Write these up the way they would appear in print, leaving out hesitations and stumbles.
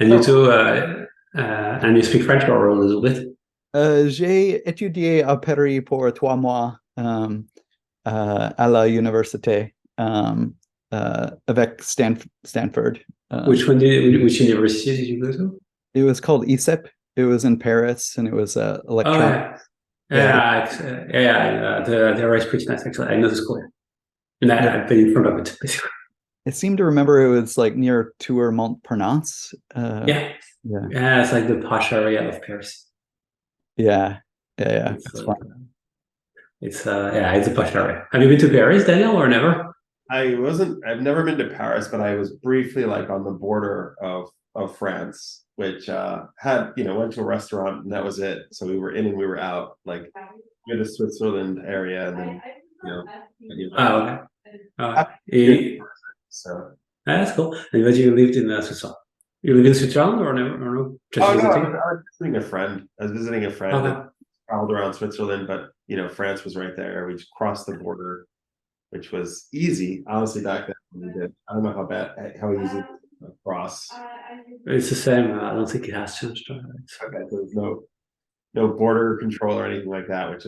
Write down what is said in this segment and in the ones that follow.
And you too, and you speak French or a little bit? J'ai étudié à Paris pour 3 mois à la université avec Stanford. Which university did you go to? It was called ESEP. It was in Paris, and it was Oh electronic. yeah, Yeah, the area is pretty nice actually. I know the school, and yeah. I've been in front of it basically. I seem to remember it was like near Tour Montparnasse. Yeah, Yeah, yeah, it's like the posh area of Paris. yeah, yeah. It's It's like fun. it's a posh area. Have you been to Paris, Daniel, or never? I've never been to Paris, but I was briefly like on the border of France, which had, went to a restaurant and that was it. So we were in and we were out, like near the Switzerland area, and then Oh, okay. uh, so That's cool. And but you lived in Switzerland. You live in Switzerland or never? Or no? Just oh no, visiting? I was visiting a friend. I was visiting a friend and Okay. traveled around Switzerland, but France was right there. We just crossed the border, which was easy, honestly, back then when we did. I don't know how easy it was to cross. It's the same. I don't think it has changed. Okay, so there's no border control or anything like that,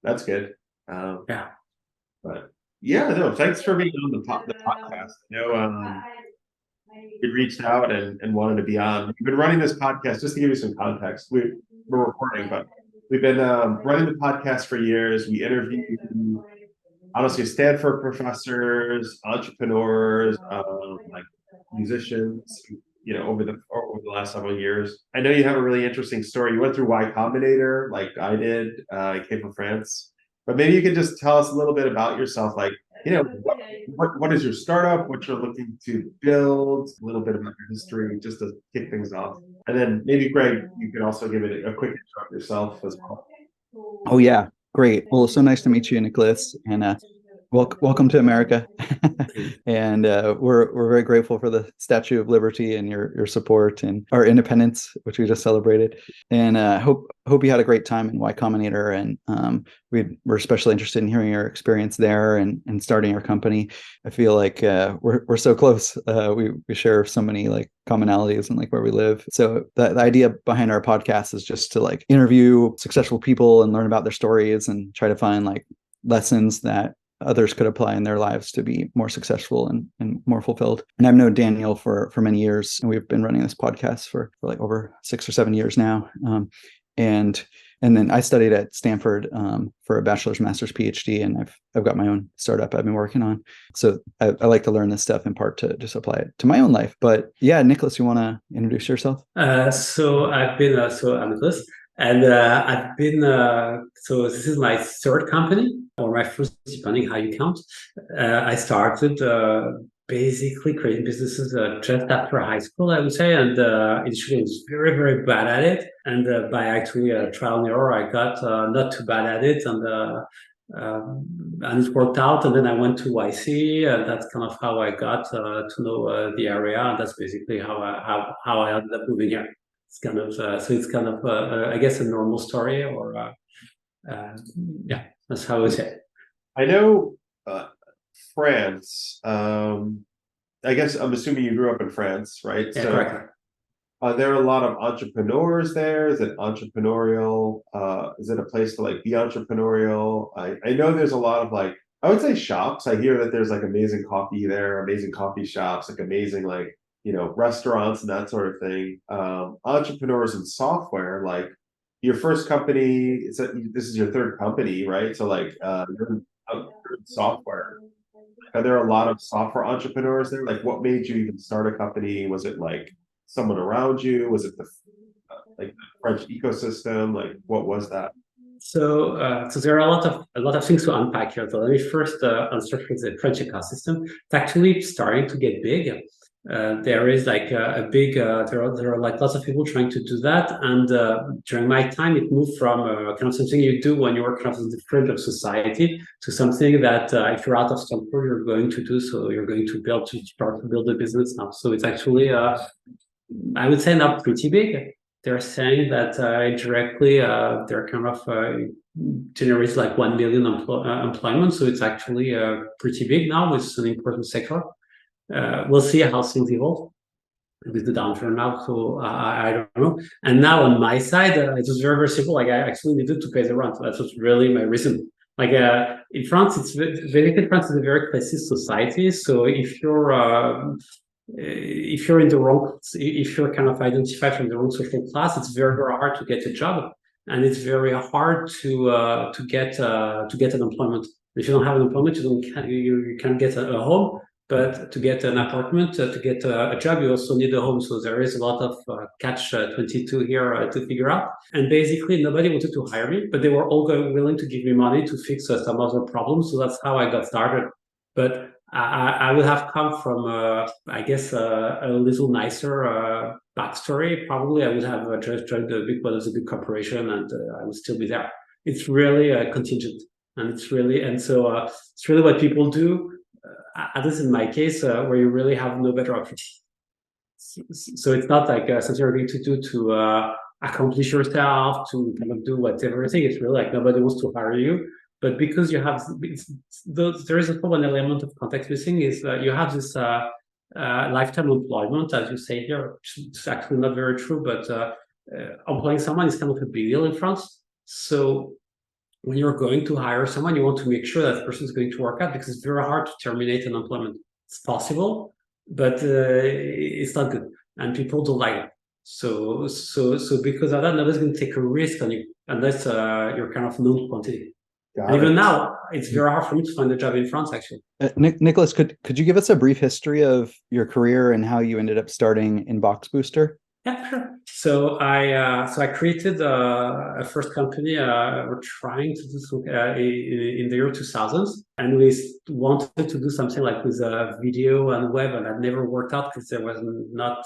that's good. Yeah. But yeah, no, thanks for being on the podcast. You reached out and wanted to be on. We've been running this podcast just to give you some context. We're recording, but we've been running the podcast for years. We interview honestly Stanford professors, entrepreneurs, like musicians, over the last several years. I know you have a really interesting story. You went through Y Combinator, like I did. I came from France, but maybe you could just tell us a little bit about yourself, like what is your startup, what you're looking to build, a little bit about your history, just to kick things off, and then maybe Greg, you could also give it a quick intro of yourself as well. Oh yeah, great. Well, so nice to meet you, Nicolas, and welcome to America. And we're very grateful for the Statue of Liberty and your support and our independence, which we just celebrated. And hope you had a great time in Y Combinator. And we're especially interested in hearing your experience there and starting your company. I feel like we're so close. We share so many like commonalities and like where we live. So the idea behind our podcast is just to like interview successful people and learn about their stories and try to find like lessons that others could apply in their lives to be more successful and more fulfilled. And I've known Daniel for many years, and we've been running this podcast for like over 6 or 7 years now. And then I studied at Stanford for a bachelor's, master's, PhD, and I've got my own startup I've been working on. So I like to learn this stuff in part to just apply it to my own life. But yeah, Nicolas, you want to introduce yourself? So I'm Nicolas, and I've been so this is my third company or my first, depending how you count. I started basically creating businesses just after high school, I would say, and initially I was very, very bad at it. And by actually trial and error, I got not too bad at it, and it worked out. And then I went to YC, and that's kind of how I got to know the area. And that's basically how I ended up moving here. It's kind of it's kind of I guess a normal story, or yeah, that's how I would say. I know France. I guess I'm assuming you grew up in France, right? Yeah, So correct. are there a lot of entrepreneurs there? Is it entrepreneurial? Is it a place to like be entrepreneurial? I know there's a lot of like, I would say shops. I hear that there's like amazing coffee there, amazing coffee shops, like amazing like, restaurants and that sort of thing. Entrepreneurs in software, like your first company, this is your third company, right? So like you're in software. Are there a lot of software entrepreneurs there? Like what made you even start a company? Was it like someone around you? Was it the French ecosystem? Like what was that? So there are a lot of things to unpack here. So let me first answer for the French ecosystem. It's actually starting to get big. There is like a big there are like lots of people trying to do that, and during my time it moved from kind of something you do when you're kind of on the fringe of society to something that if you're out of Stanford you're going to do. So you're going to start to build a business now. So it's actually I would say now pretty big. They're saying that directly they're kind of generates like 1 million employment. So it's actually pretty big now. It's an important sector. We'll see how things evolve. with the downturn now, so I don't know. And now on my side, it was very, very simple. Like I actually needed to pay the rent. That was really my reason. Like in France, basically France is a very classist society. So if you're in the wrong, if you're kind of identified from the wrong social class, it's very, very hard to get a job, and it's very hard to get an employment. If you don't have an employment, you can't get a home. But to get an apartment, to get a job, you also need a home. So there is a lot of catch 22 here to figure out. And basically, nobody wanted to hire me, but they were all willing to give me money to fix some other problems. So that's how I got started. But I would have come from, I guess, a little nicer backstory. Probably I would have just joined one of the big corporation, and I would still be there. It's really contingent, and it's really what people do. At least in my case, where you really have no better option. So it's not like something you're going to do to accomplish yourself, to kind of do whatever thing. It's really like nobody wants to hire you. But because you have, there is one element of context missing is you have this lifetime employment, as you say here, which is actually not very true, but employing someone is kind of a big deal in France. So when you're going to hire someone, you want to make sure that person is going to work out, because it's very hard to terminate an employment. It's possible, but it's not good, and people don't like it. So because of that, nobody's going to take a risk on you unless you're kind of known quantity. Even now, it's very hard for me to find a job in France, actually. Nicolas, could you give us a brief history of your career and how you ended up starting Inboxbooster? Yeah, sure. So I created a first company. We're trying to do some, in the year 2000s, and we wanted to do something like with video and web, and that never worked out because there was not.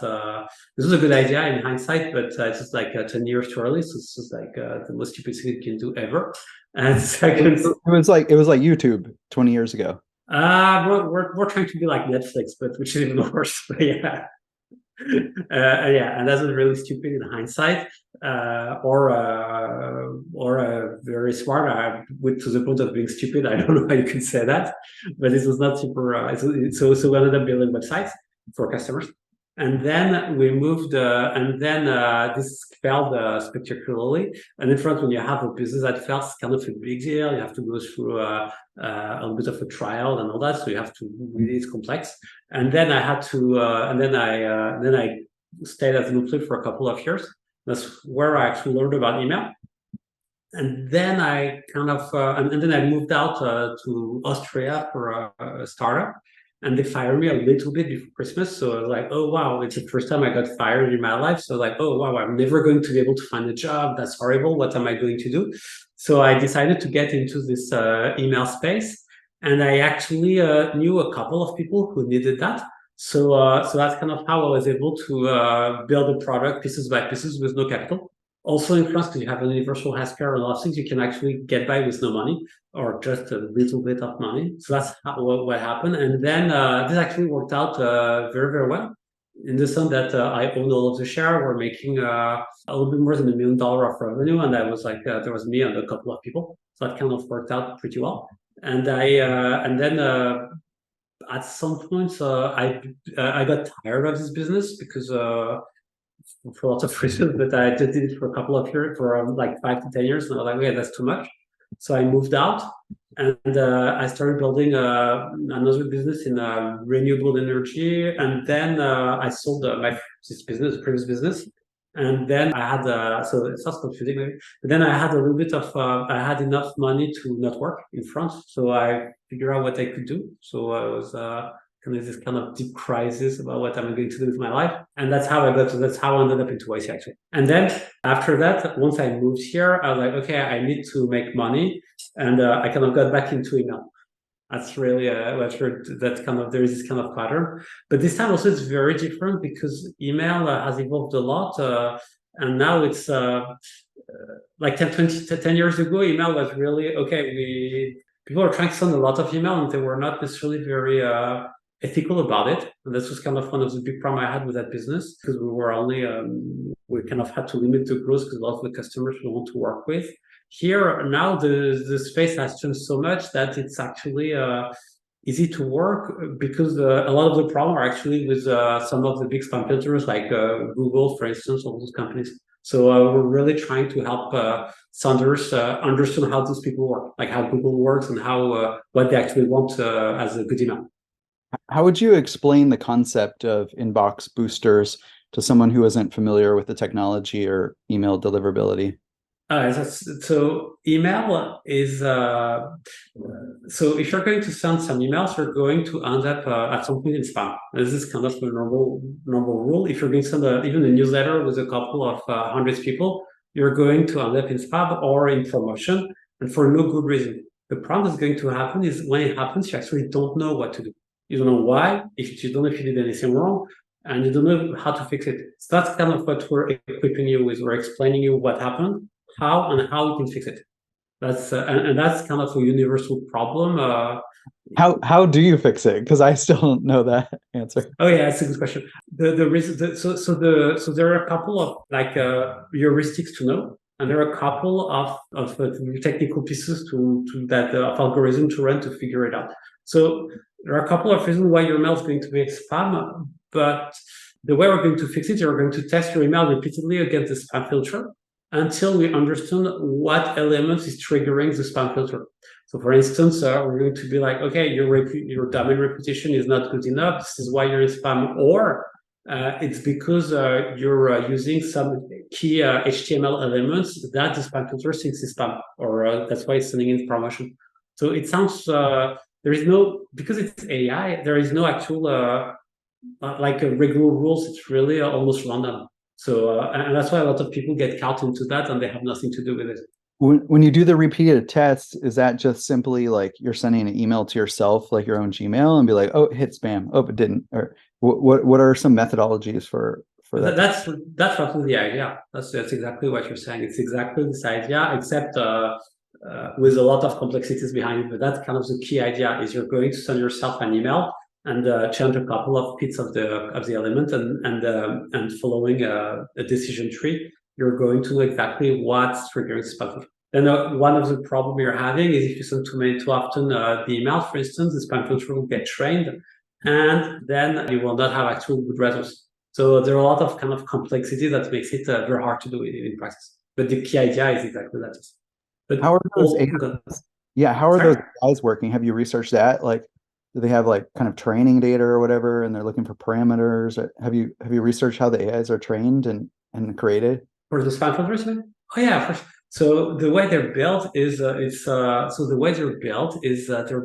This was a good idea in hindsight, but it's just like 10 years too early. So it's just like the most stupid thing you can do ever. And second, it was like YouTube 20 years ago. We're trying to be like Netflix, but which is even worse. But yeah. Yeah, and that's really stupid in hindsight, or very smart. To the point of being stupid, I don't know how you could say that, but this was not super. So we ended up building websites for customers, and then we moved, and then this failed spectacularly. And in France, when you have a business that fails, it's kind of a big deal. You have to go through a bit of a trial and all that, so you have to really, it's complex. And then I had to, and then I stayed at Nuclear for a couple of years. That's where I actually learned about email. And then I kind of, and then I moved out to Austria for a startup. And they fired me a little bit before Christmas. So I was like, oh, wow, it's the first time I got fired in my life. So like, oh, wow, I'm never going to be able to find a job. That's horrible. What am I going to do? So I decided to get into this email space. And I actually knew a couple of people who needed that. So that's kind of how I was able to build a product pieces by pieces with no capital. Also in France, because you have a universal healthcare and a lot of things, you can actually get by with no money or just a little bit of money. So that's what happened. And then this actually worked out very, very well, in the sense that I owned all of the share. We're making a little bit more than $1 million of revenue. And I was like, there was me and a couple of people. So that kind of worked out pretty well. And then at some point, I got tired of this business because for lots of reasons, but I did it for a couple of years, for like 5 to 10 years. And I was like, okay, that's too much. So I moved out, and I started building another business in renewable energy. And then I sold this previous business. And then I had, so it sounds confusing maybe, but then I had a little bit of, I had enough money to not work in France. So I figured out what I could do. So I was kind of this kind of deep crisis about what I'm going to do with my life. And that's how that's how I ended up into YC actually. And then after that, once I moved here, I was like, okay, I need to make money. And I kind of got back into email. That's really that's kind of, there is this kind of pattern, but this time also it's very different because email has evolved a lot, and now it's like 10 years ago, email was really okay. People are trying to send a lot of email, and they were not necessarily very ethical about it, and this was kind of one of the big problem I had with that business, because we were only we kind of had to limit the growth because a lot of the customers we want to work with. Here now the space has changed so much that it's actually easy to work because a lot of the problem are actually with some of the big spam filters like Google, for instance, all those companies. So we're really trying to help senders understand how those people work, like how Google works and how what they actually want as a good email. How would you explain the concept of inbox boosters to someone who isn't familiar with the technology or email deliverability? So email is so if you're going to send some emails, you're going to end up at some point in spam. This is kind of a normal rule. If you're going to send even a newsletter with a couple of hundreds people, you're going to end up in spam or in promotion, and for no good reason. The problem that's going to happen is when it happens, you actually don't know what to do. You don't know why. If you don't know if you did anything wrong, and you don't know how to fix it. So that's kind of what we're equipping you with. We're explaining you what happened, how you can fix it. That's and that's kind of a universal problem. How do you fix it? Because I still don't know that answer. Oh yeah, that's a good question. The reason so there are a couple of like heuristics to know, and there are a couple of technical pieces to that of algorithm to run to figure it out. So there are a couple of reasons why your email is going to be spam, but the way we're going to fix it, you're going to test your email repeatedly against the spam filter until we understand what elements is triggering the spam filter. So for instance, we're going to be like, okay, your domain reputation is not good enough. This is why you're in spam. Or it's because you're using some key HTML elements that the spam filter thinks is spam, or that's why it's sending in promotion. So it sounds, there is no, because it's AI, there is no actual like regular rules. It's really almost random. So, and that's why a lot of people get caught into that and they have nothing to do with it. When you do the repeated tests, is that just simply like you're sending an email to yourself, like your own Gmail, and be like, oh, it hit spam. Oh, it didn't. Or what are some methodologies for that? That's roughly the idea. That's exactly what you're saying. It's exactly this idea, except with a lot of complexities behind it. But that's kind of the key idea: is you're going to send yourself an email and change a couple of bits of the element and following a decision tree, you're going to know exactly what's triggering spam. Then one of the problem you're having is if you send too often the email, for instance, the spam filter will get trained, and then you will not have actual good results. So there are a lot of kind of complexity that makes it very hard to do in practice. But the key idea is exactly that. But how are those how are those guys working? Have you researched that? Like, do they have like kind of training data or whatever, and they're looking for parameters? Have you researched how the AIs are trained and created? For the spam filters, oh yeah. So the way they're built is they're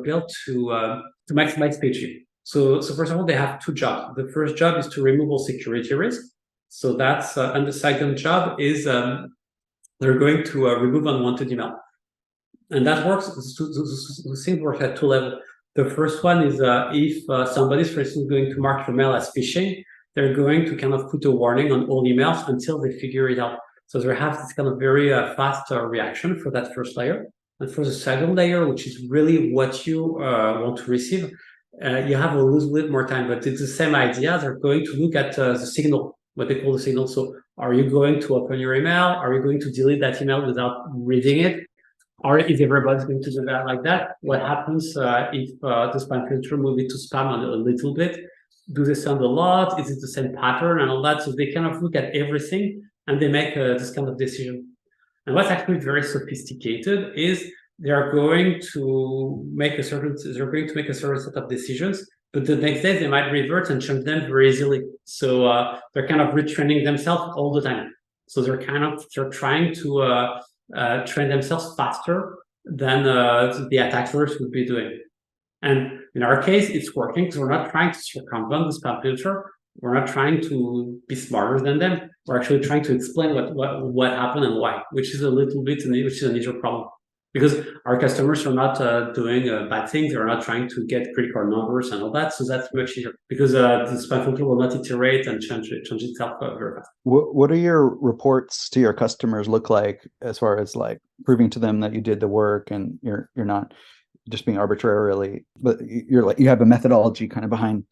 built to maximize page view. So first of all, they have two jobs. The first job is to remove all security risk. So that's and the second job is they're going to remove unwanted email, and that works. The thing works at two levels. The first one is if somebody's, for instance, going to mark your mail as phishing, they're going to kind of put a warning on all emails until they figure it out. So they have this kind of very fast reaction for that first layer. And for the second layer, which is really what you want to receive, you have a little bit more time, but it's the same idea. They're going to look at the signal, what they call the signal. So are you going to open your email? Are you going to delete that email without reading it? Or if everybody's going to do that like that, what happens if the spam filter move it to spam a little bit? Do they send a lot? Is it the same pattern and all that? So they kind of look at everything and they make this kind of decision. And what's actually very sophisticated is they're going to make a certain set of decisions, but the next day they might revert and change them very easily. So they're kind of retraining themselves all the time. So they're trying to train themselves faster than the attackers would be doing. And in our case, it's working because we're not trying to circumvent the spam filter. We're not trying to be smarter than them. We're actually trying to explain what happened and why, which is an easier problem. Because our customers are not doing bad things. They're not trying to get credit card numbers and all that. So that's much easier because the spam filter will not iterate and change itself very fast. What are your reports to your customers look like as far as like proving to them that you did the work and you're not just being arbitrarily, but you have a methodology kind of behind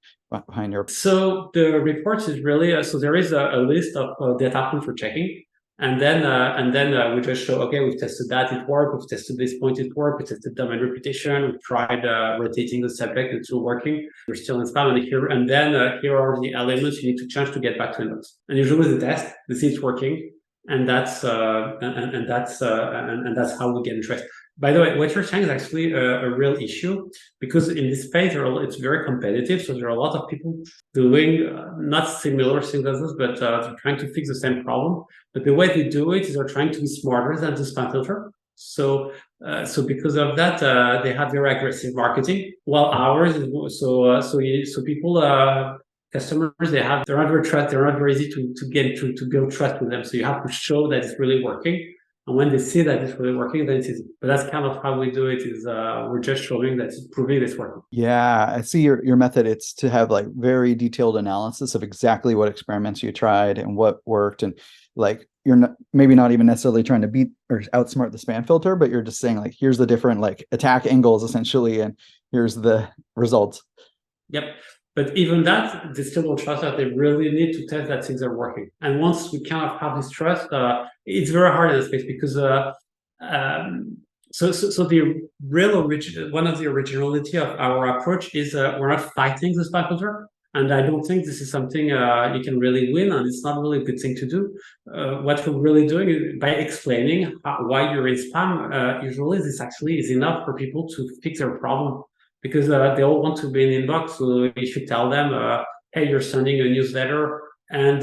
your. So the reports is really so there is a list of the attack points for checking. And then we just show, okay, we've tested that, it worked. We've tested this point, it worked. We tested domain repetition. We've tried rotating the subject, it's still working. You're still in spam, and then here are the elements you need to change to get back to inbox. And usually the test, they see it's working, and that's that's how we get interest. By the way, what you're saying is actually a real issue, because in this space it's very competitive. So there are a lot of people doing not similar things as this, but they're trying to fix the same problem. But the way they do it is they're trying to be smarter than the spam filter. So because of that, they have very aggressive marketing. While ours, so people. Customers, they're not very trust. They're not very easy to build trust with them. So you have to show that it's really working, and when they see that it's really working, then it's easy. But that's kind of how we do it. Is we're just showing that it's proving it's working. Yeah, I see your method. It's to have like very detailed analysis of exactly what experiments you tried and what worked, and like you're not, maybe not even necessarily trying to beat or outsmart the spam filter, but you're just saying like, here's the different like attack angles essentially, and here's the results. Yep. But even that, they still don't trust that. They really need to test that things are working. And once we kind of have this trust, it's very hard in the space, because so the real one of the originality of our approach is we're not fighting the spam filter. And I don't think this is something you can really win, and it's not really a good thing to do. What we're really doing is by explaining why you're in spam, usually this actually is enough for people to fix their problem. Because they all want to be in inbox, so you should tell them, hey, you're sending a newsletter, and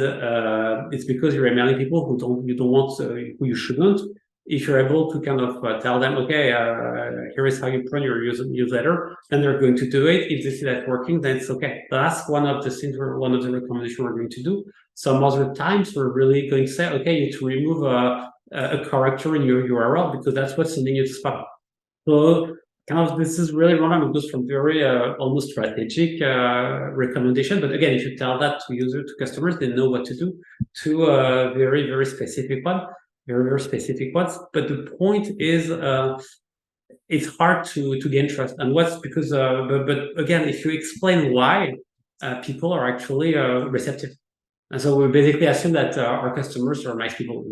it's because you're emailing people who don't want, who you shouldn't. If you're able to kind of tell them, okay, here is how you run your newsletter, then they're going to do it. If they see that working, then it's okay. That's one of the things, one of the recommendations we're going to do. Some other times we're really going to say, okay, you need to remove a character in your URL, because that's what's sending you to spam. So kind of this is really random. It goes from very almost strategic recommendation, but again, if you tell that to customers, they know what to do, to very, very specific one, very specific ones. But the point is, it's hard to gain trust, and what's because but again, if you explain why, people are actually receptive, and so we basically assume that our customers are nice people.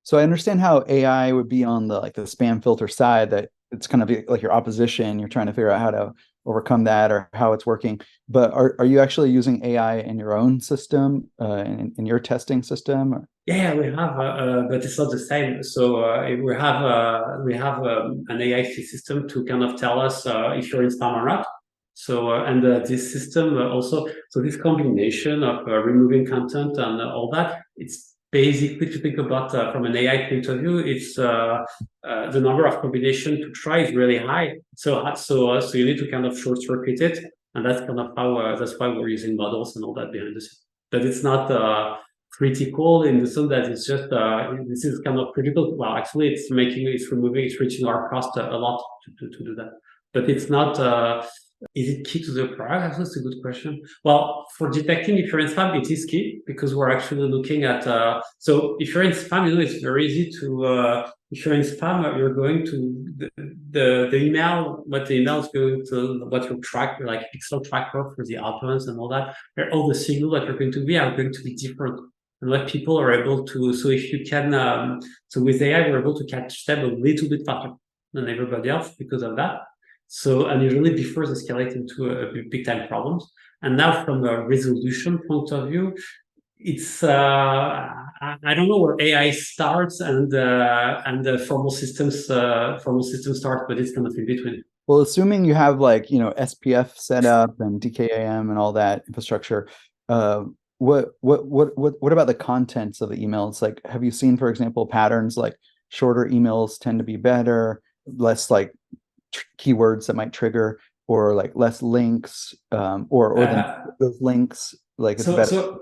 So I understand how AI would be on the spam filter side, that it's kind of like your opposition. You're trying to figure out how to overcome that or how it's working. But are you actually using AI in your own system, in your testing system? Or? Yeah, we have, but it's not the same. So we have an AI system to kind of tell us if you're in spam or not. So and this system also, so this combination of removing content and all that, it's basically, to think about from an AI point of view, it's the number of combination to try is really high. So you need to kind of short circuit it, and that's kind of how that's why we're using models and all that behind the scenes. But it's not critical in the sense that it's just this is kind of critical. Well, actually, it's reaching our cost a lot to do that. But it's not. Is it key to the product? That's a good question. Well, for detecting if you're in spam, it is key, because we're actually looking at. So if you're in spam, it's very easy to. If you're in spam, you're going to the email. What the email is going to, what your track, like pixel tracker for the outbounds and all that. All the signals that are going to be different. And what people are able to. So if you can, so with AI, we're able to catch them a little bit faster than everybody else because of that. So, and usually before they escalate into a big time problems. And now from a resolution point of view, it's I don't know where AI starts and the formal systems start, but it's kind of in between. Well, assuming you have SPF set up and DKIM and all that infrastructure, what about the contents of the emails? Like, have you seen, for example, patterns like shorter emails tend to be better, less like keywords that might trigger, or like less links, or those links like it's better?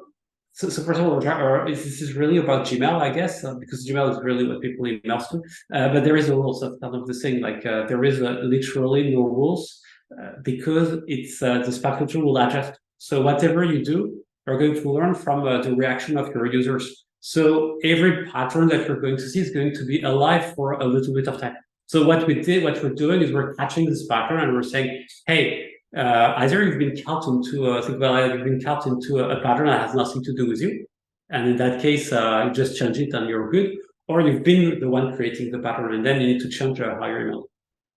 So first of all, this is really about Gmail, I guess, because Gmail is really what people email to. But there is no rules of kind of the thing. Like there is literally no rules because it's the spam filter will adjust. So whatever you do, you're going to learn from the reaction of your users. So every pattern that you're going to see is going to be alive for a little bit of time. So what we're doing is we're catching this pattern and we're saying, hey, either you've been caught into a pattern that has nothing to do with you, And in that case, you just change it and you're good. Or you've been the one creating the pattern, and then you need to change how your email.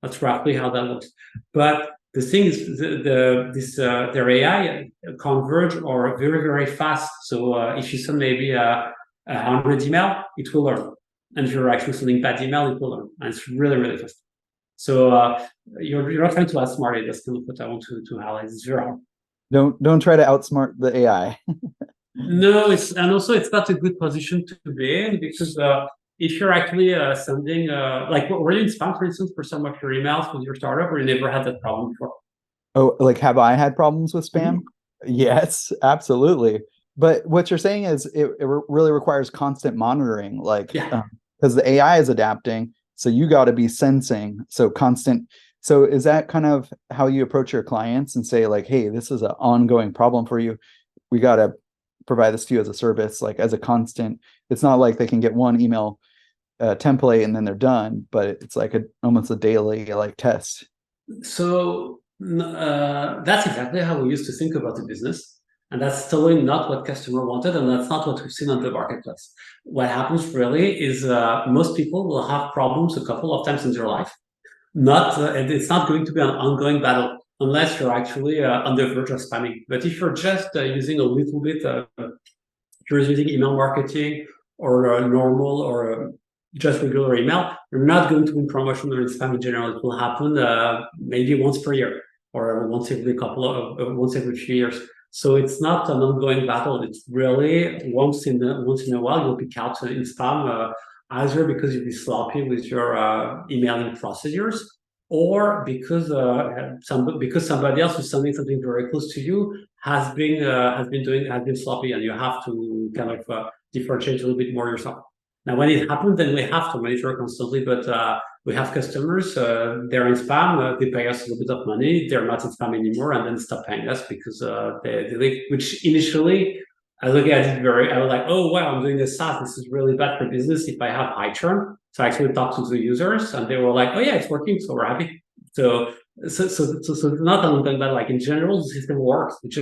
That's roughly how that looks. But the thing is, their AI converge or very, very fast. So if you send maybe 100 email, it will learn. And if you're actually sending bad email, it will learn. And it's really, really fast. So you're not trying to outsmart it. That's kind of what I want to highlight. It's very hard. Don't try to outsmart the AI. No, it's not a good position to be in, because if you're actually sending like, were you in spam, for instance, for some of your emails with your startup, or you never had that problem before? Oh, like, have I had problems with spam? Mm-hmm. Yes, absolutely. But what you're saying is it really requires constant monitoring, like, Yeah. because the AI is adapting, so you got to be sensing. So constant. So is that kind of how you approach your clients and say, like, hey, this is an ongoing problem for you. We got to provide this to you as a service, like as a constant. It's not like they can get one email template and then they're done, but it's like almost a daily like test. So that's exactly how we used to think about the business. And that's totally not what customer wanted, and that's not what we've seen on the marketplace. What happens really is most people will have problems a couple of times in their life. It's not going to be an ongoing battle unless you're actually on the verge of spamming. But if you're just using a little bit, if you're using email marketing or normal or just regular email, you're not going to win promotion or spam in general. It will happen maybe once per year or once every few years. So it's not an ongoing battle. It's really once in a while you'll be caught in spam, either because you'll be sloppy with your emailing procedures, or because somebody else who's sending something very close to you has been sloppy, and you have to kind of differentiate a little bit more yourself. Now, when it happens, then we have to monitor constantly, but we have customers, they're in spam, they pay us a little bit of money, they're not in spam anymore, and then stop paying us because they leave, which initially, I was like, oh, wow, I'm doing this SaaS, this is really bad for business if I have high churn. So I actually talked to the users, and they were like, oh yeah, it's working, so we're happy. So it's not only that, like in general, the system works. It's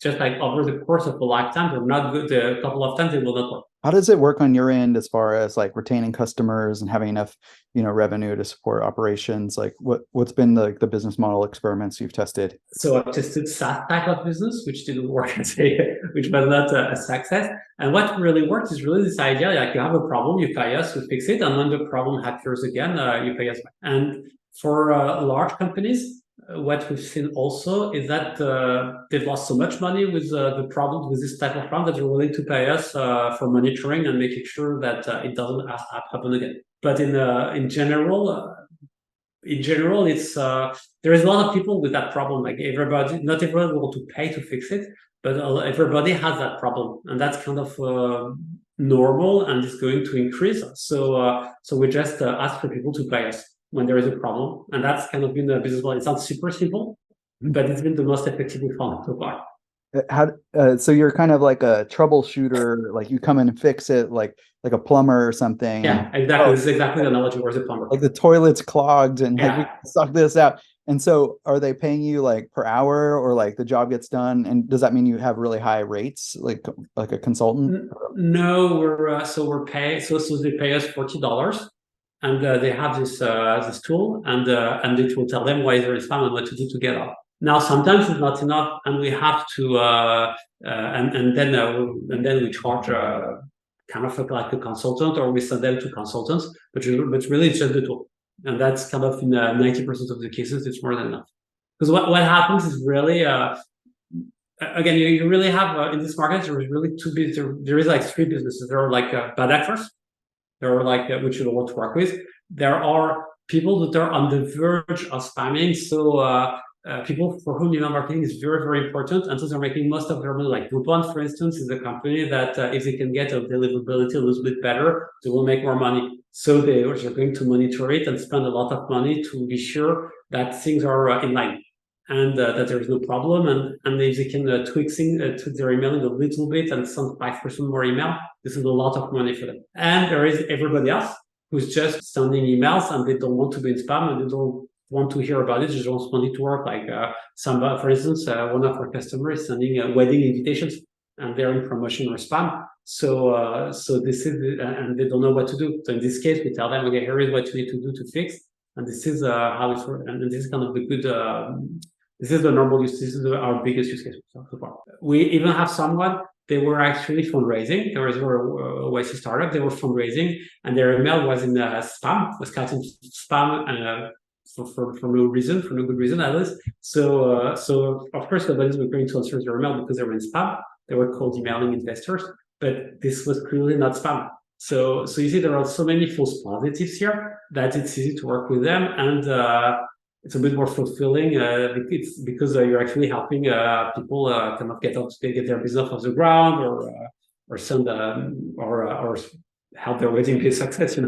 just like over the course of a lifetime, they're not good. A couple of times it will not work. How does it work on your end as far as like retaining customers and having enough, revenue to support operations? Like what's been the business model experiments you've tested? So I've tested SaaS type of business, which didn't work, which was not a success. And what really works is really this idea, like you have a problem, you pay us, we fix it. And when the problem occurs again, you pay us back. And for large companies, what we've seen also is that they've lost so much money with the problem, with this type of problem, that they're willing to pay us for monitoring and making sure that it doesn't happen again. But in general, it's there is a lot of people with that problem. Like not everybody will to pay to fix it, but everybody has that problem, and that's kind of normal, and it's going to increase. So we just ask for people to pay us when there is a problem, and that's kind of been the business model. It's not super simple, but it's been the most effective we found so far. So you're kind of like a troubleshooter, like you come in and fix it, like a plumber or something. Yeah, exactly. This is exactly the analogy where the plumber. Like the toilet's clogged and like we suck this out. And so are they paying you like per hour, or like the job gets done? And does that mean you have really high rates, like a consultant? No, we're paying. So they pay us $40. And they have this tool, and it will tell them why there is spam and what to do to get out. Now, sometimes it's not enough, and we have to, and then we charge kind of like a consultant, or we send them to consultants. But really, it's just the tool, and that's kind of in 90% of the cases, it's more than enough. Because what happens is really, again, you really have in this market, there is really there is like three businesses. There are like bad actors. There are like which you don't want to work with. There are people that are on the verge of spamming. So people for whom email marketing is very, very important, and so they're making most of their money. Like Groupon, for instance, is a company that if they can get a deliverability a little bit better, they will make more money. So they're going to monitor it and spend a lot of money to be sure that things are in line, and that there is no problem, and if they can tweak their emailing a little bit and send 5% more email, this is a lot of money for them. And there is everybody else who's just sending emails, and they don't want to be in spam, and they don't want to hear about it, they just want it to work. Like somebody, for instance, one of our customers is sending wedding invitations. and they're in promotion or spam. So this is, and they don't know what to do. So in this case, we tell them, okay, here is what you need to do to fix, and this is how it's works. And this is kind of the good. This is the normal use. This is our biggest use case so far. We even have someone. They were actually fundraising. There was a YC startup. They were fundraising, and their email was in spam. Was caught in spam. For no reason, for no good reason, at least. So of course, nobody's going to answer their email because they were in spam. They were cold emailing investors, but this was clearly not spam. So you see, there are so many false positives here that it's easy to work with them, and it's a bit more fulfilling because you're actually helping people kind of get their business off the ground, or send or help their wedding be a success,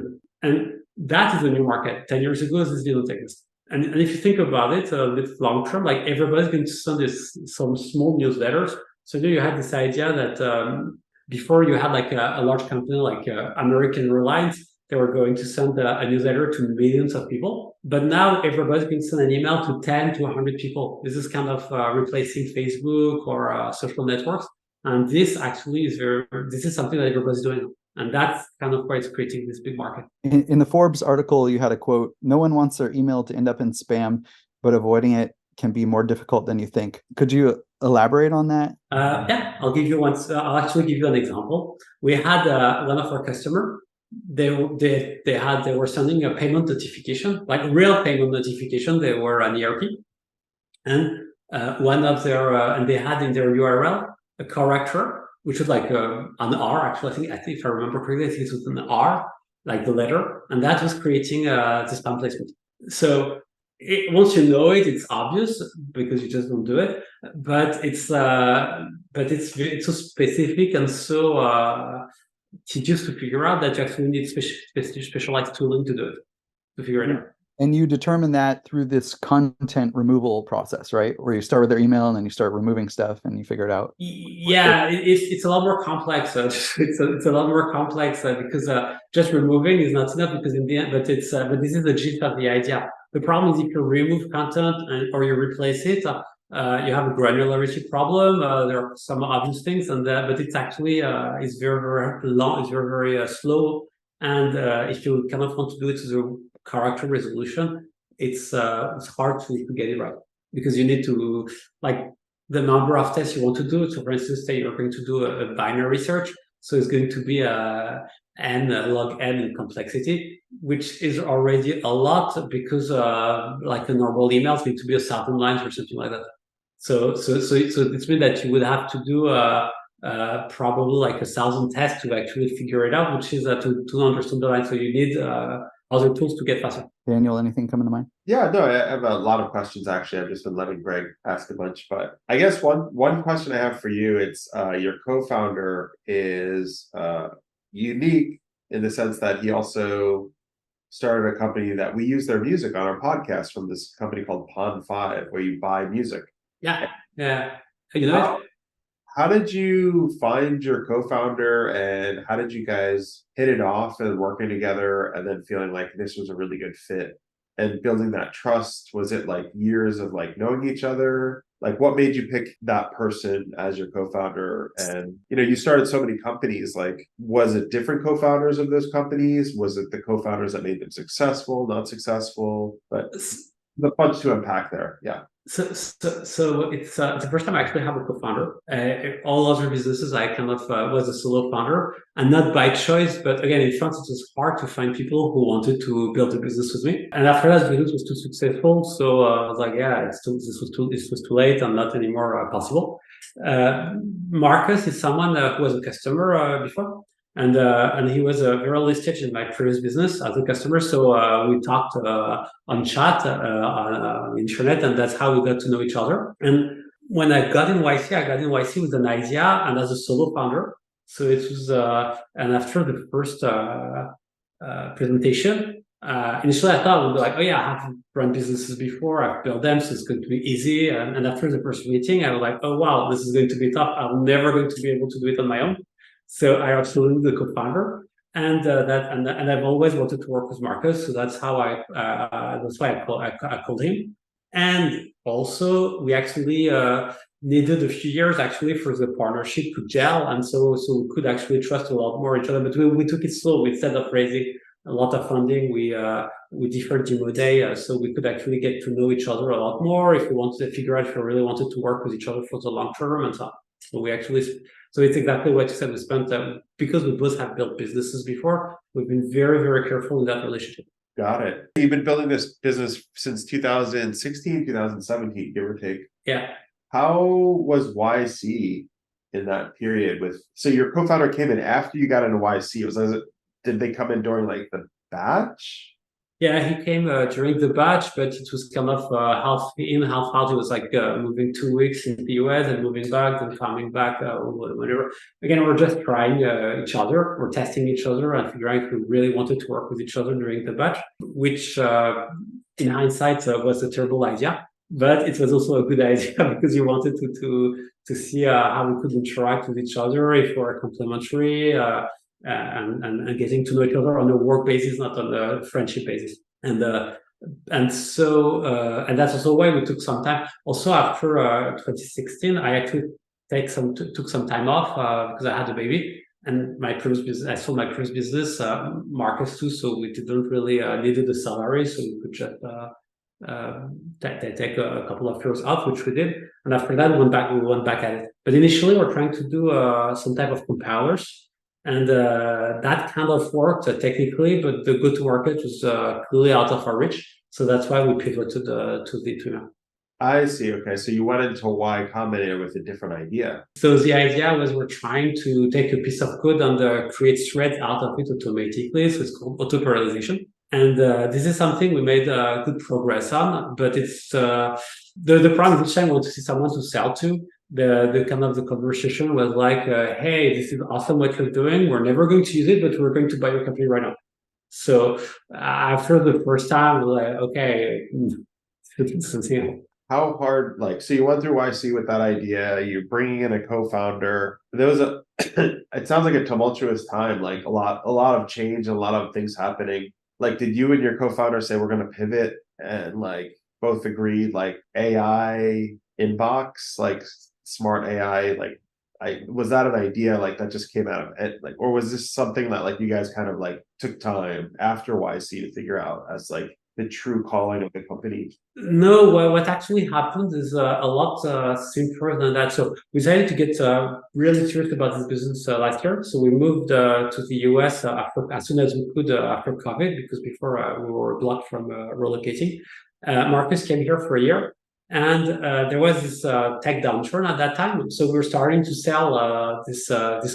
And that is a new market. 10 years ago, this didn't exist. And if you think about it a bit long term, like everybody's going to send some small newsletters. So you had this idea that before you had like a large company like American Airlines, they were going to send a newsletter to millions of people. But now everybody's going to send an email to 10 to 100 people. This is kind of replacing Facebook or social networks. And this actually this is something that everybody's doing. And that's kind of why it's creating this big market. In the Forbes article, you had a quote, "No one wants their email to end up in spam, but avoiding it can be more difficult than you think." Could you elaborate on that? Yeah, I'll give you one. I'll actually give you an example. We had one of our customers. They were sending a payment notification, like real payment notification. They were an ERP, and one of their and they had in their URL a corrector, which was like an R. Actually, I think if I remember correctly, I think it was an R, like the letter, and that was creating the spam placement. So once you know it, it's obvious because you just don't do it. But it's so specific and so tedious to figure out that you actually need specialized tooling to do it, to figure it out. And you determine that through this content removal process, right? Where you start with their email and then you start removing stuff and you figure it out. Yeah, it's a lot more complex. It's a lot more complex because just removing is not enough, because in the end, but this is the gist of the idea. The problem is if you remove content or you replace it, you have a granularity problem. There are some obvious things, but it's actually it's very, very long. It's very, very slow. And if you kind of want to do it to the character resolution, it's hard to get it right, because you need to, like, the number of tests you want to do. So for instance, say you're going to do a binary search, so it's going to be log n in complexity, which is already a lot, because like a normal email is going to be 1,000 lines or something like that. So this means that you would have to do probably like 1,000 tests to actually figure it out, which is to understand the line. So you need other tools to get faster. Daniel, anything coming to mind? Yeah, no, I have a lot of questions, actually. I've just been letting Greg ask a bunch, but I guess one question I have for you, it's your co-founder is unique in the sense that he also started a company that we use their music on our podcast, from this company called Pond5, where you buy music. Yeah. How did you find your co-founder, and how did you guys hit it off and working together and then feeling like this was a really good fit and building that trust? Was it like years of like knowing each other? Like, what made you pick that person as your co-founder? And, you started so many companies. Like, was it different co-founders of those companies? Was it the co-founders that made them successful, not successful? But the bunch to unpack there. Yeah. So it's the first time I actually have a co-founder. All other businesses, I kind of was a solo founder, and not by choice. But again, in France, it was hard to find people who wanted to build a business with me. And after that, the business was too successful, so I was like, yeah, this was too late and not anymore possible. Marcus is someone who was a customer before. And he was very early stage in my previous business as a customer. So we talked on chat, on internet, and that's how we got to know each other. And when I got in YC with an idea and as a solo founder. So it was, and after the first presentation, initially I thought I would be like, oh yeah, I have run businesses before, I've built them, so it's going to be easy. And after the first meeting, I was like, oh wow, this is going to be tough. I'm never going to be able to do it on my own. So I absolutely the co-founder, and I've always wanted to work with Marcus, so that's why I called him. And also we actually needed a few years actually for the partnership to gel, and so we could actually trust a lot more each other. But we took it slow. Instead of raising a lot of funding, we deferred demo day, so we could actually get to know each other a lot more if we wanted to figure out if we really wanted to work with each other for the long term and so on. So we actually, so it's exactly what you said. We spent because we both have built businesses before. We've been very, very careful in that relationship. Got it. You've been building this business since 2016, 2017, give or take. Yeah. How was YC in that period so your co-founder came in after you got into YC? Did they come in during like the batch? Yeah, he came during the batch, but it was kind of half in, half out. It was like moving 2 weeks in the US and moving back, then coming back, whatever. Again, we're just trying each other. We're testing each other and figuring if we really wanted to work with each other during the batch, which in hindsight was a terrible idea. But it was also a good idea because you wanted to see how we could interact with each other, if we're complementary, and getting to know each other on a work basis, not on a friendship basis. And so that's also why we took some time. Also after 2016, I actually took some time off because I had a baby. And my previous business, I sold my previous business, Marcus too, so we didn't really needed a salary, so we could just take a couple of years off, which we did. And after that, we went back at it. But initially, we're trying to do some type of compilers. And that kind of worked technically, but the go-to-market was clearly out of our reach. So that's why we pivoted to the Tuna. I see. Okay. So you went into Y Combinator with a different idea. So the idea was we're trying to take a piece of code and create threads out of it automatically. So it's called auto-parallelization. And this is something we made good progress on, but it's the problem which I want to see someone to sell to. The kind of the conversation was like, hey, this is awesome what you're doing. We're never going to use it, but we're going to buy your company right now. So after the first time, we're like, okay, something. How hard, so you went through YC with that idea, you're bringing in a co-founder. There was it sounds like a tumultuous time, like a lot of change, a lot of things happening. Like, did you and your co-founder say we're going to pivot and both agreed, AI inbox, smart AI, was that an idea that just came out of it, or was this something that you guys kind of took time after YC to figure out as the true calling of the company? No, what actually happened is a lot simpler than that. So we decided to get really serious about this business last year. So we moved to the US as soon as we could after COVID, because before we were blocked from relocating. Marcus came here for a year, and there was this tech downturn at that time. So we were starting to sell this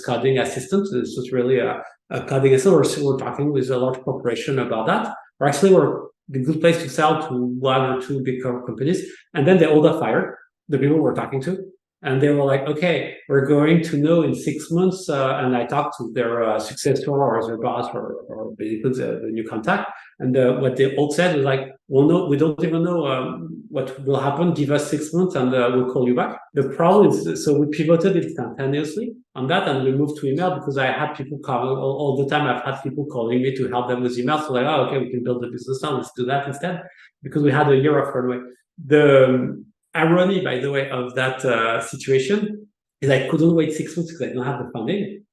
coding assistant. This was really a coding assistant. We're talking with a large corporation about that. Or actually, we're the good place to sell to one or two big companies. And then they all got fired, the people we're talking to. And they were like, okay, we're going to know in 6 months. And I talked to their successor or their boss or basically the new contact. And what they all said was well, no, we don't even know what will happen. Give us 6 months and we'll call you back. The problem is, so we pivoted instantaneously on that, and we moved to email because I had people call all the time. I've had people calling me to help them with email. So oh, okay, we can build the business now. Let's do that instead, because we had a year of runway. The irony, by the way, of that situation is I couldn't wait 6 months because I don't have the funding.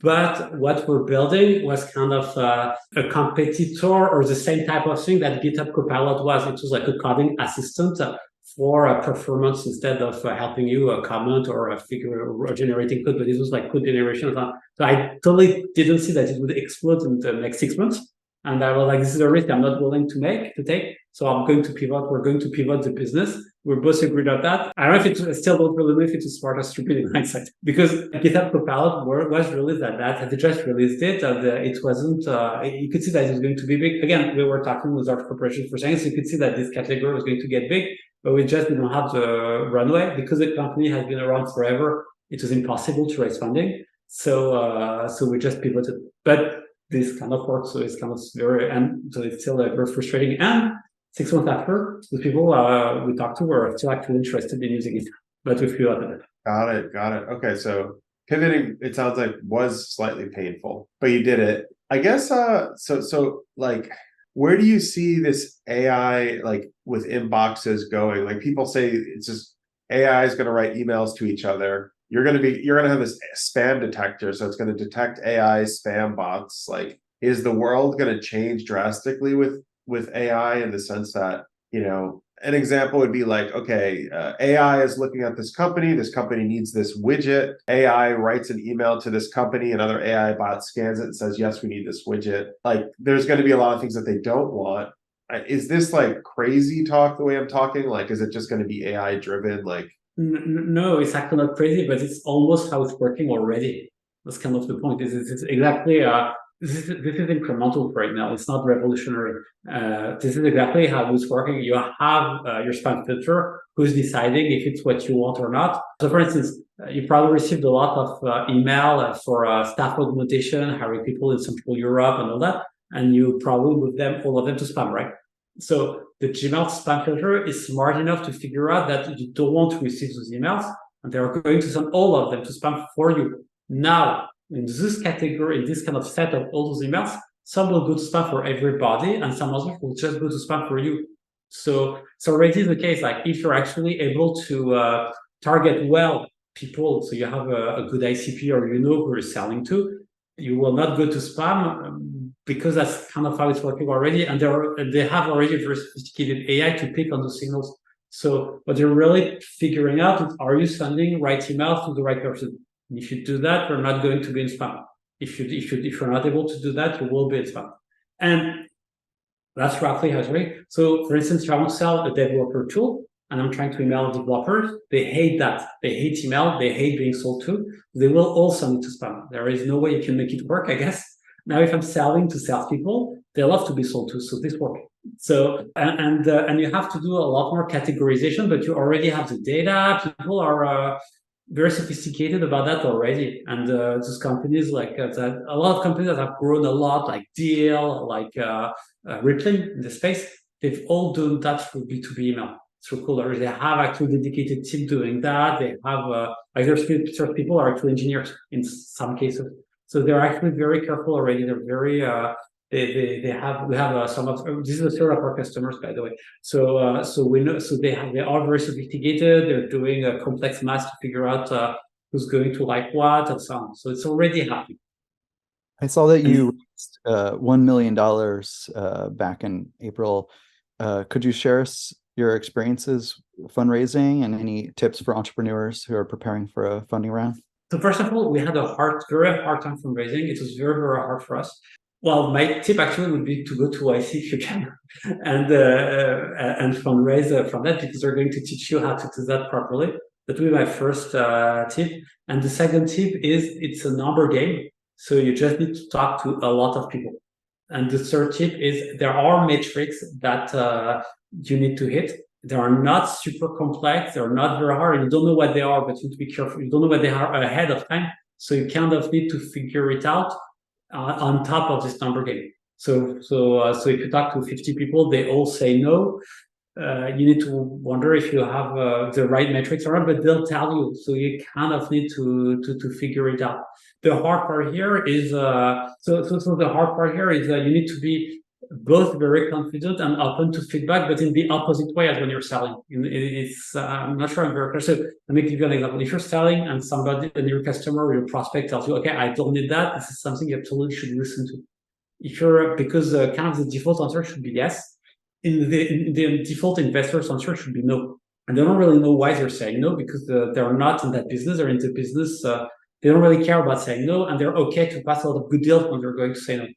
But what we're building was kind of a competitor or the same type of thing that GitHub Copilot was. It was like a coding assistant for performance instead of helping you comment or figure or generating code. But it was code generation. So I totally didn't see that it would explode in the next 6 months. And I was this is a risk I'm not willing to take. So I'm going to pivot. We're going to pivot the business. We're both agreed on that. I don't know if I still don't really know if it was smart or stupid in hindsight, because GitHub Copilot was released at that. They just released it, and it wasn't. You could see that it was going to be big. Again, we were talking with our corporation for saying, so you could see that this category was going to get big, but we just didn't have the runway because the company has been around forever. It was impossible to raise funding, so we just pivoted. But this kind of works, so it's kind of so it's still very frustrating. And 6 months after, the people we talked to were still actually interested in using it, but we pivoted it. Got it. Okay, so pivoting, it sounds was slightly painful, but you did it. I guess so where do you see this AI with inboxes going? People say it's just AI is going to write emails to each other. You're going to have this spam detector, so it's going to detect AI spam bots. Like, is the world going to change drastically with AI in the sense that, an example would be like, okay, AI is looking at this company needs this widget. AI writes an email to this company, another AI bot scans it and says, yes, we need this widget. Like, there's going to be a lot of things that they don't want. Is this like crazy talk the way I'm talking? Like, is it just going to be AI driven? Like, no, it's actually not crazy, but it's almost how it's working already. That's kind of the point. It's exactly this is incremental right now. It's not revolutionary. This is exactly how it's working. You have your spam filter who's deciding if it's what you want or not. So, for instance, you probably received a lot of email for staff augmentation, hiring people in Central Europe and all that, and you probably move all of them to spam, right? So the Gmail spam filter is smart enough to figure out that you don't want to receive those emails, and they are going to send all of them to spam for you. Now, in this category, in this kind of set of all those emails, some will go to spam for everybody, and some others will just go to spam for you. So it's already the case. Like, if you're actually able to target well people, so you have a good ICP or who you're selling to, you will not go to spam because that's kind of how it's working already. And they have already very sophisticated AI to pick on the signals. So what they're really figuring out is, are you sending right emails to the right person? And if you do that, you're not going to be in spam. If you're not able to do that, you will be in spam. And that's roughly how it's working. So, for instance, if I want to sell a developer tool and I'm trying to email developers, they hate that. They hate email. They hate being sold to. They will all send it to spam. There is no way you can make it work, I guess. Now, if I'm selling to salespeople, they love to be sold to, so this works. So, and you have to do a lot more categorization, but you already have the data. People are very sophisticated about that already. And those companies like that, a lot of companies that have grown a lot, like Deal, like Rippling in the space, they've all done that through B2B email, through Cooler. They have actually dedicated team doing that. They have like there's people are actually engineers in some cases. So they're actually very careful already. They're very we have some of this is a third of our customers, by the way. So we know, so they are very sophisticated. They're doing a complex math to figure out who's going to like what and so on. So it's already happening. I saw that you raised $1 million back in April. Could you share your experiences fundraising and any tips for entrepreneurs who are preparing for a funding round? So first of all, we had a very hard time fundraising. It was very, very hard for us. Well, my tip actually would be to go to YC if you can, and fundraise from that, because they're going to teach you how to do that properly. That would be my first tip. And the second tip is it's a number game. So you just need to talk to a lot of people. And the third tip is there are metrics that you need to hit. They are not super complex. They're not very hard. You don't know what they are, but you need to be careful. You don't know what they are ahead of time. So you kind of need to figure it out on top of this number game. So if you talk to 50 people, they all say no. You need to wonder if you have the right metrics or not, but they'll tell you. So you kind of need to figure it out. The hard part here is the hard part here is you need to be both very confident and open to feedback, but in the opposite way as when you're selling. It's I'm not sure I'm very clear. So let me give you an example. If you're selling and somebody, and your customer or your prospect tells you, okay, I don't need that, this is something you absolutely should listen to. If you're, because kind of the default answer should be yes. In the default investor's answer should be no. And they don't really know why they're saying no, because they're not in that business. They're into business. They don't really care about saying no, and they're okay to pass a lot of good deals when they're going to say no.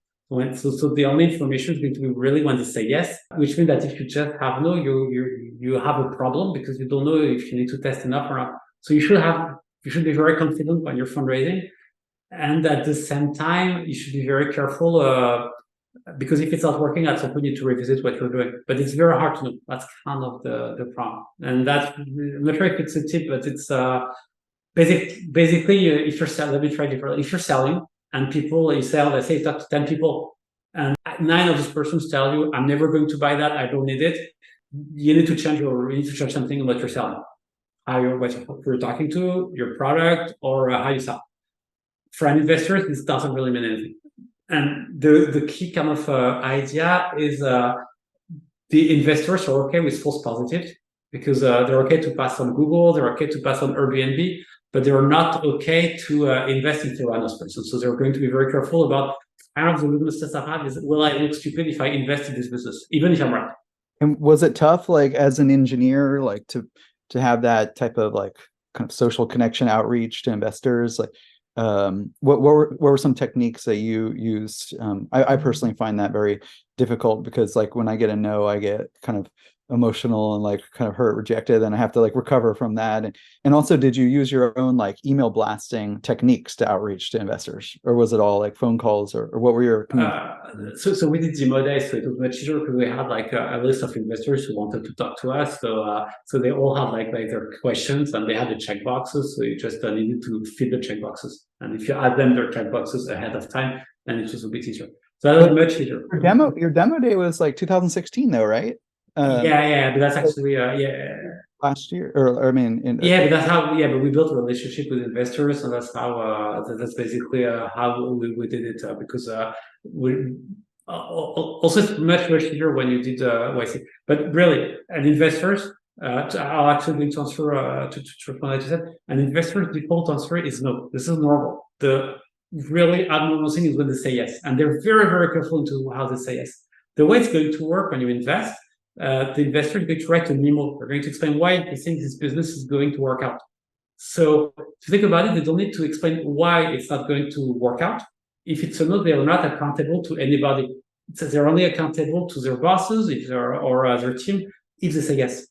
So the only information is going to be really when they say yes, which means that if you just have no, you have a problem, because you don't know if you need to test enough or not. So you should be very confident when you're fundraising, and at the same time you should be very careful because if it's not working, at some point you need to revisit what you're doing. But it's very hard to know. That's kind of the problem, and that's, I'm not sure if it's a tip, but it's basically if you're selling. Let me try differently. If you're selling, and people, you sell, let's say you talk to 10 people, and 9 of those persons tell you, I'm never going to buy that, I don't need it. You need to change something about your selling. What you're talking to, your product, or how you sell. For an investor, this doesn't really mean anything. And the key kind of idea is the investors are okay with false positives. because they're okay to pass on Google, they're okay to pass on Airbnb, but they're not okay to invest in Theranos, for instance. So they're going to be very careful about kind of the litmus test I have is, will I look stupid if I invest in this business, even if I'm right? And was it tough, like as an engineer, like to have that type of like kind of social connection outreach to investors? Like, what were some techniques that you used? I personally find that very difficult because like when I get a no, I get kind of emotional and like kind of hurt, rejected, and I have to like recover from that. And also, did you use your own like email blasting techniques to outreach to investors, or was it all like phone calls, or what were your so we did demo days, so it was much easier because we had like a list of investors who wanted to talk to us. So they all had like their questions and they had the check boxes. So you just needed to fill the check boxes, and if you add them their check boxes ahead of time, then it was a bit easier. So that was much easier. Your demo day was like 2016 though, right? But that's actually last year, or I mean, but that's how but we built a relationship with investors, and that's how that's basically how we did it because we also it's much easier when you did YC. But really, an investors, I'll actually to answer to what you said. An investor's default answer is no. This is normal. The really abnormal thing is when they say yes, and they're very careful into how they say yes. The way it's going to work when you invest. The investor is going to write a memo. They're going to explain why they think this business is going to work out. So to think about it, they don't need to explain why it's not going to work out. If it's a no, they are not accountable to anybody. So they're only accountable to their bosses or their team if they say yes.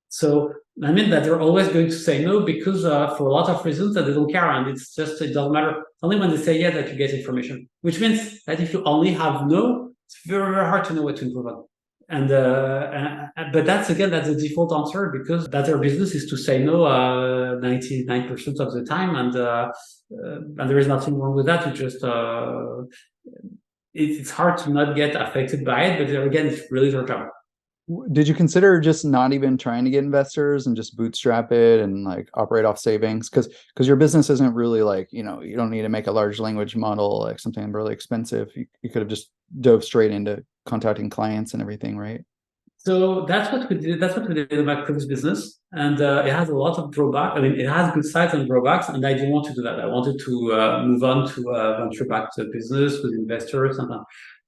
So I mean that they're always going to say no because for a lot of reasons that they don't care, and it doesn't matter. It's only when they say yes that you get information, which means that if you only have no, it's very hard to know what to improve on. And but that's the default answer because that their business is to say no 99% of the time, and there is nothing wrong with that. You just it's hard to not get affected by it, but again, it's really their job. Did you consider just not even trying to get investors and just bootstrap it and like operate off savings? Because your business isn't really like, you don't need to make a large language model, like something really expensive. You could have just dove straight into contacting clients and everything, right? So that's what we did. That's what we did in my previous business, and it has a lot of drawbacks. I mean, it has good sides and drawbacks, and I didn't want to do that. I wanted to move on to venture-backed business with investors. And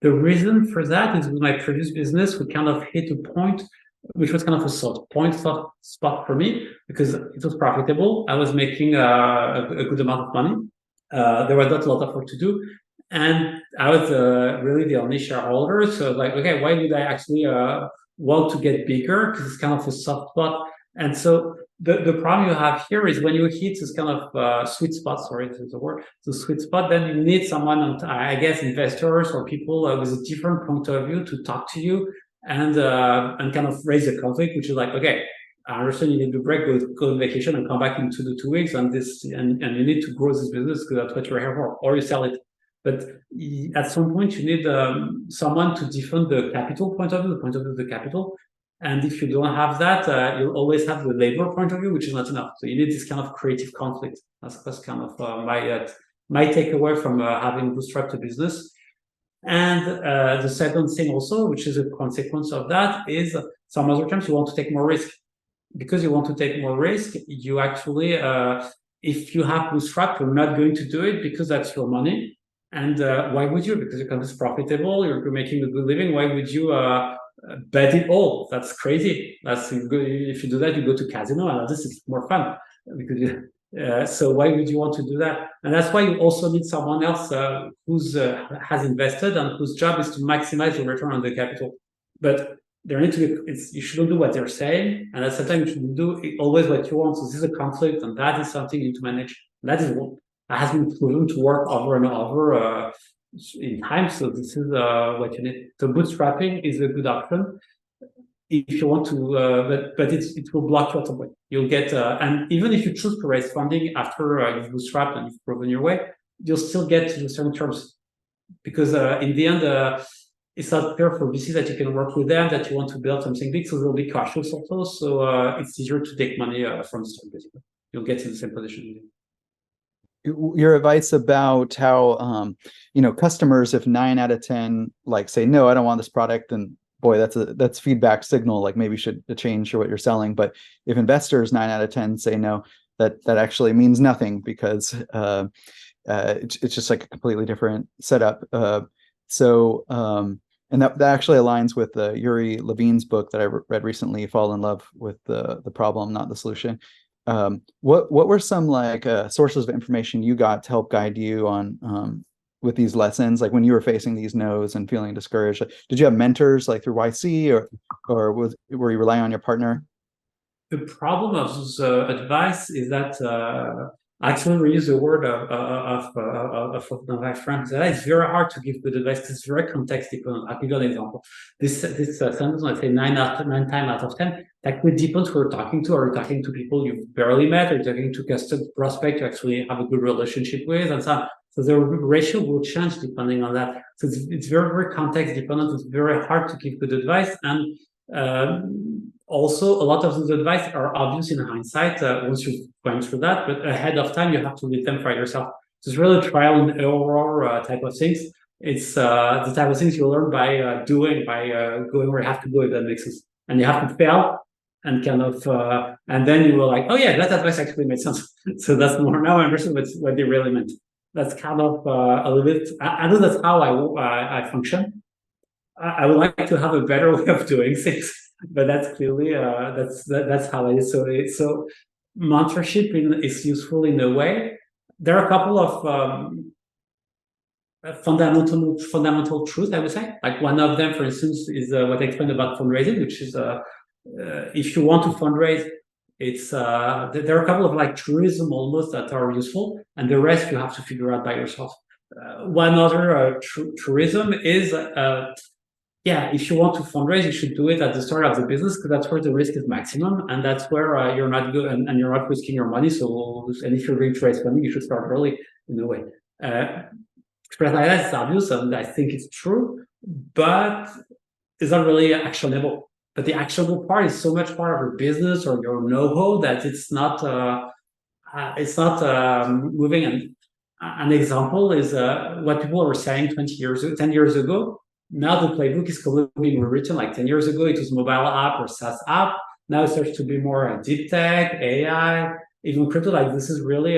the reason for that is with my previous business, we kind of hit a point, which was kind of a soft spot for me because it was profitable. I was making a good amount of money. There was not a lot of work to do. And I was really the only shareholder. So like, okay, why would I actually want to get bigger? Because it's kind of a soft spot. And so the problem you have here is when you hit this kind of sweet spot, sorry, this is the word, the sweet spot, then you need someone, I guess, investors or people with a different point of view to talk to you and kind of raise a conflict, which is like, okay, I understand you need to break, go on vacation and come back in 2 to 2 weeks, and you need to grow this business because that's what you're here for, or you sell it. But at some point, you need someone to defend the capital point of view, the point of view of the capital. And if you don't have that, you'll always have the labor point of view, which is not enough. So you need this kind of creative conflict. That's kind of my takeaway from having bootstrapped a business. And the second thing also, which is a consequence of that, is some other times you want to take more risk. Because you want to take more risk, you actually, if you have bootstrap, you're not going to do it because that's your money. And why would you? Because your company is profitable, you're making a good living. Why would you bet it all? That's crazy. That's good. If you do that, you go to casino, and this is more fun. Because so why would you want to do that? And that's why you also need someone else who's has invested and whose job is to maximize your return on the capital. But there need to be. You shouldn't do what they're saying, and at the same time, you should do always what you want. So this is a conflict, and that is something you need to manage. That is what has been proven to work over and over in time. So this is what you need. So bootstrapping is a good option if you want to, but it will block you at some point. You'll get, and even if you choose to raise funding after you've bootstrapped and you've proven your way, you'll still get to certain terms because in the end, it's not fair for VC that you can work with them, that you want to build something big, so they'll be cautious also. So it's easier to take money from the start, basically. You'll get in the same position. Your advice about how customers, if 9 out of 10 like say no, I don't want this product, then boy, that's feedback signal, like maybe should change what you're selling. But if investors 9 out of 10 say no, that actually means nothing, because it's just like a completely different setup. And that actually aligns with Yuri Levine's book that I read recently, Fall in Love with the Problem, Not the Solution. What were some like sources of information you got to help guide you on with these lessons, like when you were facing these no's and feeling discouraged? Like, did you have mentors like through YC, or were you relying on your partner? The problem of this advice is that actually we use the word of my friend, that it's very hard to give good advice because it's very context dependent. I'll give you an example. This sentence, I say 9 times out of 10, that would depend who you're talking to. Are you talking to people you've barely met? Are you talking to custom prospect you actually have a good relationship with, and so on? So the ratio will change depending on that. So it's very, very context dependent. It's very hard to give good advice. And also, a lot of those advice are obvious in hindsight once you've gone through that, but ahead of time, you have to read them for yourself. So it's really trial and error type of things. It's the type of things you learn by doing, by going where you have to go, if that makes sense. And you have to fail and kind of, and then you were like, oh yeah, that advice actually made sense. So that's more, now I understand what they really meant. That's kind of a little bit, I know that's how I function. I would like to have a better way of doing things, but that's clearly that's how it is. So mentorship is useful in a way. There are a couple of fundamental truths, I would say. Like one of them, for instance, is what I explained about fundraising, which is if you want to fundraise, it's there are a couple of like truism almost that are useful, and the rest you have to figure out by yourself. One other truism is yeah, if you want to fundraise, you should do it at the start of the business, because that's where the risk is maximum, and that's where you're not good and you're not risking your money. So, and if you're going to raise funding, you should start early in a way. Expressed like that is obvious, and I think it's true, but it's not really actionable. But the actionable part is so much part of your business or your know-how that it's not moving. And an example is what people were saying 10 years ago. Now the playbook is being rewritten. Like 10 years ago, it was mobile app or SaaS app. Now it starts to be more deep tech, AI, even crypto. Like this is really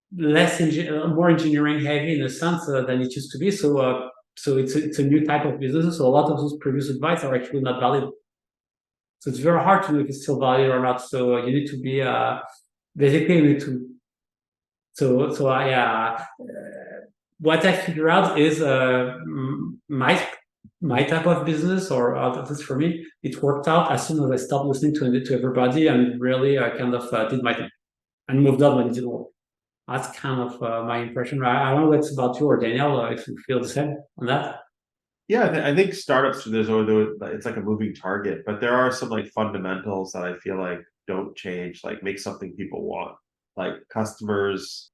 more engineering heavy in a sense than it used to be. So it's a new type of business. So a lot of those previous advice are actually not valid. So it's very hard to know if it's still valid or not. So you need to be basically you need to. So I what I figure out is my type of business, or at least for me, it worked out as soon as I stopped listening to everybody and really kind of did my thing and moved on when it didn't work. That's kind of my impression. I don't know what's about you or Daniel, if you feel the same on that. Yeah, I think startups, it's like a moving target, but there are some like fundamentals that I feel like don't change, like make something people want. Like customers,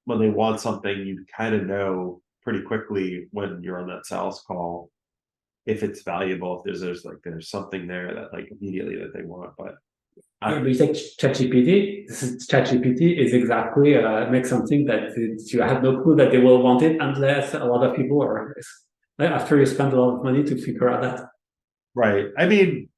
when they want something, you kind of know pretty quickly when you're on that sales call if it's valuable, if there's something there that like immediately that they want. But you take ChatGPT. ChatGPT is exactly make something that you have no clue that they will want it unless a lot of people are after you spend a lot of money to figure out that. Right. I mean,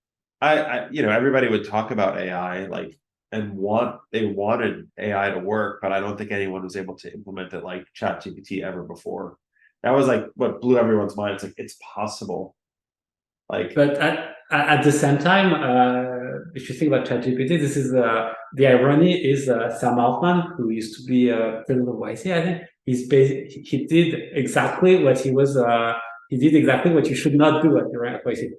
I everybody would talk about AI like they wanted AI to work, but I don't think anyone was able to implement it like ChatGPT ever before. That was like what blew everyone's mind. It's like it's possible. Like, but at the same time, if you think about ChatGPT, this is the irony is Sam Altman, who used to be president of YC, I think. He did exactly what he did exactly what you should not do at the YC.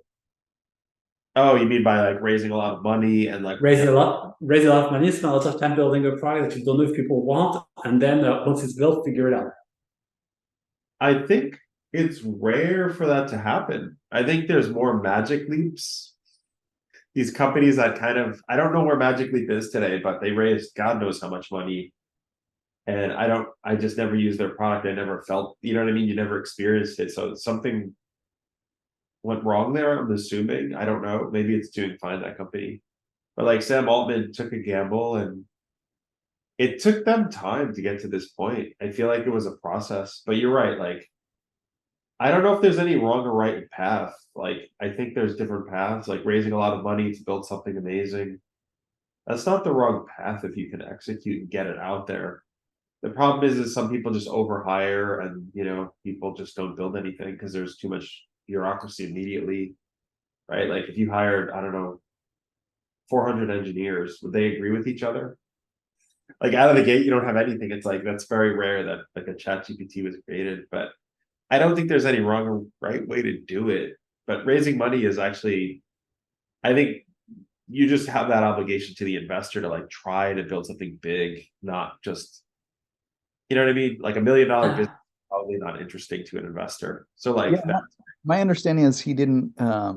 oh, you mean by like raising a lot of money and like raise a lot of money, spend a lot of time building a product that you don't know if people want, and then once it's built, figure it out. I think it's rare for that to happen. I think there's more Magic Leaps. These companies that I don't know where Magic Leap is today, but they raised God knows how much money. And I just never used their product. I never felt, you know what I mean? You never experienced it. So something went wrong there, I'm assuming. I don't know. Maybe it's doing fine, that company. But like Sam Altman took a gamble, and it took them time to get to this point. I feel like it was a process, but you're right. Like I don't know if there's any wrong or right path. Like, I think there's different paths, like raising a lot of money to build something amazing. That's not the wrong path if you can execute and get it out there. The problem is some people just overhire and, people just don't build anything because there's too much bureaucracy immediately, right? Like if you hired, I don't know, 400 engineers, would they agree with each other? Like out of the gate, you don't have anything. It's like, that's very rare that like a chat GPT was created, but I don't think there's any wrong or right way to do it. But raising money is actually, I think you just have that obligation to the investor to like try to build something big, not just, you know what I mean? Like $1 million business is probably not interesting to an investor. So like Yeah, my understanding is he didn't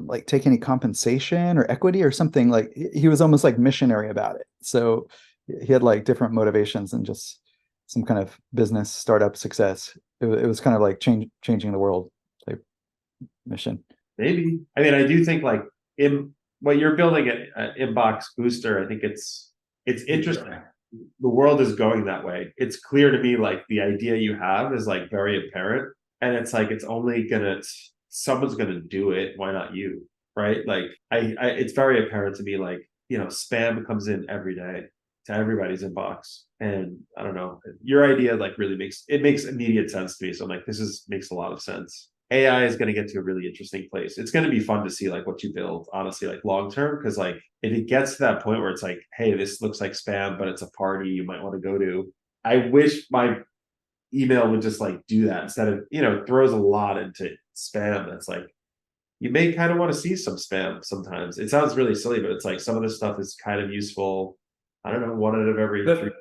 like take any compensation or equity or something. Like he was almost like missionary about it. So he had like different motivations and just some kind of business startup success. It was kind of like changing the world type mission. maybe. I mean, I do think like in what you're building at Inboxbooster, I think it's interesting. The world is going that way. It's clear to me like the idea you have is like very apparent, and it's like someone's gonna do it. Why not you? Right? Like it's very apparent to me like, spam comes in every day to everybody's inbox. And I don't know, your idea like really makes immediate sense to me. So I'm like, makes a lot of sense. AI is going to get to a really interesting place. It's going to be fun to see like what you build, honestly, like long term. Because like if it gets to that point where it's like, hey, this looks like spam, but it's a party you might want to go to. I wish my email would just like do that instead of, throws a lot into spam. That's like, you may kind of want to see some spam sometimes. It sounds really silly, but it's like some of this stuff is kind of useful. I don't know, one out of every three.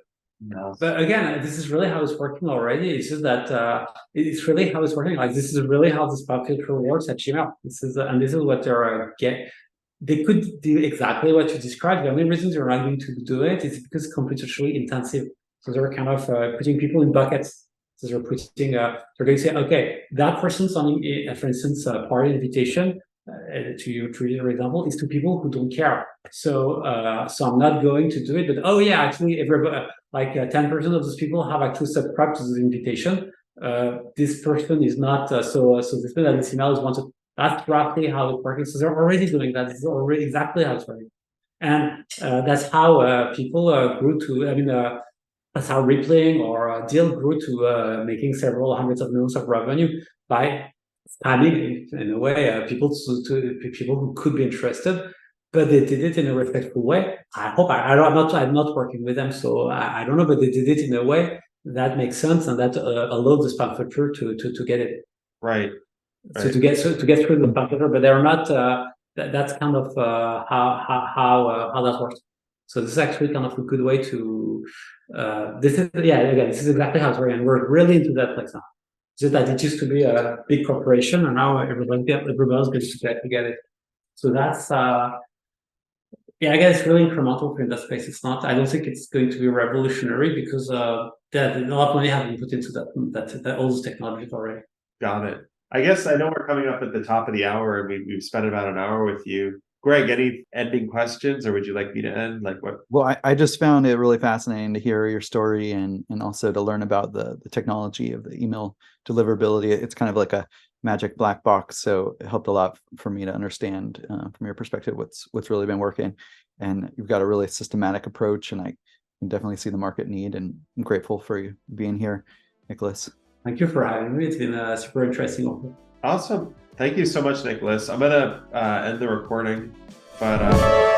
But again, this is really how it's working already. It's just that it's really how it's working. Like this is really how this pop culture works at Gmail. This is what they're get. They could do exactly what you described. The only reason they're not going to do it is because it's computationally intensive. So they're kind of putting people in buckets. So they're putting. They're going to say, okay, that person's on, for instance, a party invitation. To your example, is to people who don't care. So I'm not going to do it. But oh yeah, actually, everybody. Like 10% of those people have actually subscribed to the invitation. This person is not, so this person that this email is wanted. That's roughly how it's working. So they're already doing that. This is already exactly how it's working. And that's how people grew to, that's how Rippling or Deal grew to making several hundreds of millions of revenue by spamming, in a way, people who could be interested. But they did it in a respectful way. I hope I'm not working with them, so I don't know. But they did it in a way that makes sense and that allowed the spam filter to get it. Right. So to get through the spam filter, but they're not. That's kind of how that works. So this is actually kind of a good way to. This is exactly how it's working, and we're really into that place now. Just that it used to be a big corporation, and now everybody's going to get it. So that's. Yeah, I guess it's really incremental in that space. It's not. I don't think it's going to be revolutionary because a lot of money has been put into that all those technologies already. Got it. I guess I know we're coming up at the top of the hour, and we've spent about an hour with you. Greg, any ending questions, or would you like me to end? Like what? Well, I just found it really fascinating to hear your story and also to learn about the technology of the email deliverability. It's kind of like a magic black box, so it helped a lot for me to understand from your perspective what's really been working. And you've got a really systematic approach, and I can definitely see the market need. And I'm grateful for you being here, Nicolas. Thank you for having me. It's been super interesting. Awesome. Thank you so much, Nicolas. I'm gonna end the recording, but.